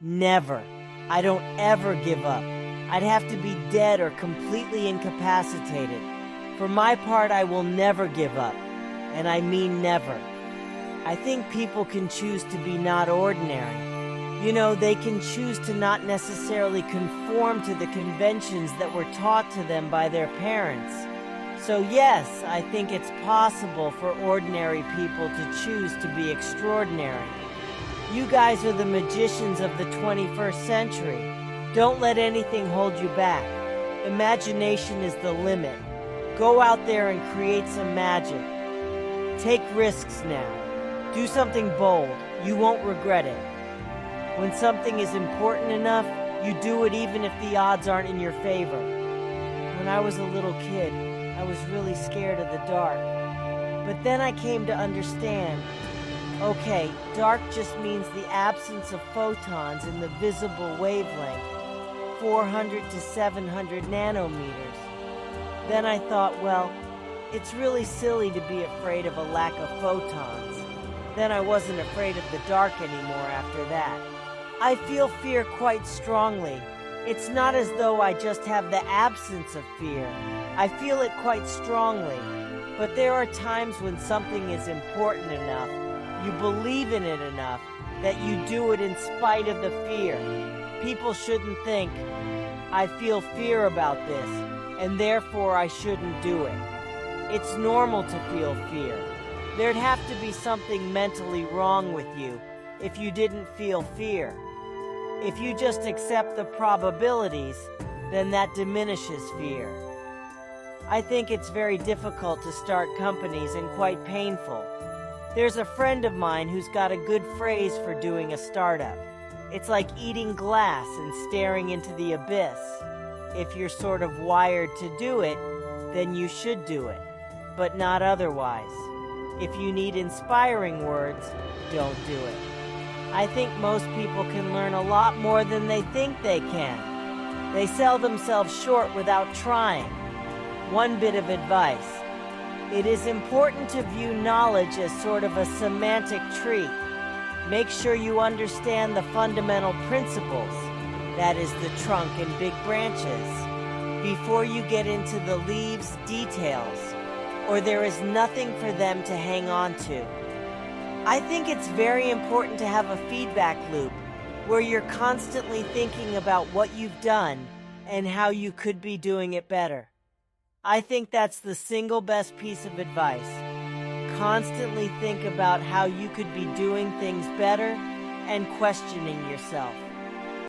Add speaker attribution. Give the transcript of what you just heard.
Speaker 1: Never. I don't ever give up. I'd have to be dead or completely incapacitated. For my part, I will never give up. And I mean never. I think people can choose to be not ordinary. You know, they can choose to not necessarily conform to the conventions that were taught to them by their parents. So yes, I think it's possible for ordinary people to choose to be extraordinary. You guys are the magicians of the 21st century. Don't let anything hold you back. Imagination is the limit. Go out there and create some magic. Take risks now. Do something bold. You won't regret it. When something is important enough, you do it even if the odds aren't in your favor. When I was a little kid, I was really scared of the dark. But then I came to understand, okay, dark just means the absence of photons in the visible wavelength, 400 to 700 nanometers. Then I thought, well, it's really silly to be afraid of a lack of photons. Then I wasn't afraid of the dark anymore after that. I feel fear quite strongly. It's not as though I just have the absence of fear. I feel it quite strongly. But there are times when something is important enough, you believe in it enough, that you do it in spite of the fear. People shouldn't think, I feel fear about this, and therefore I shouldn't do it. It's normal to feel fear. There'd have to be something mentally wrong with you if you didn't feel fear. If you just accept the probabilities, then that diminishes fear. I think it's very difficult to start companies and quite painful. There's a friend of mine who's got a good phrase for doing a startup. It's like eating glass and staring into the abyss. If you're sort of wired to do it, then you should do it, but not otherwise. If you need inspiring words, don't do it. I think most people can learn a lot more than they think they can. They sell themselves short without trying. One bit of advice. It is important to view knowledge as sort of a semantic tree. Make sure you understand the fundamental principles, that is the trunk and big branches, before you get into the leaves' details, or there is nothing for them to hang on to. I think it's very important to have a feedback loop where you're constantly thinking about what you've done and how you could be doing it better. I think that's the single best piece of advice. Constantly think about how you could be doing things better and questioning yourself.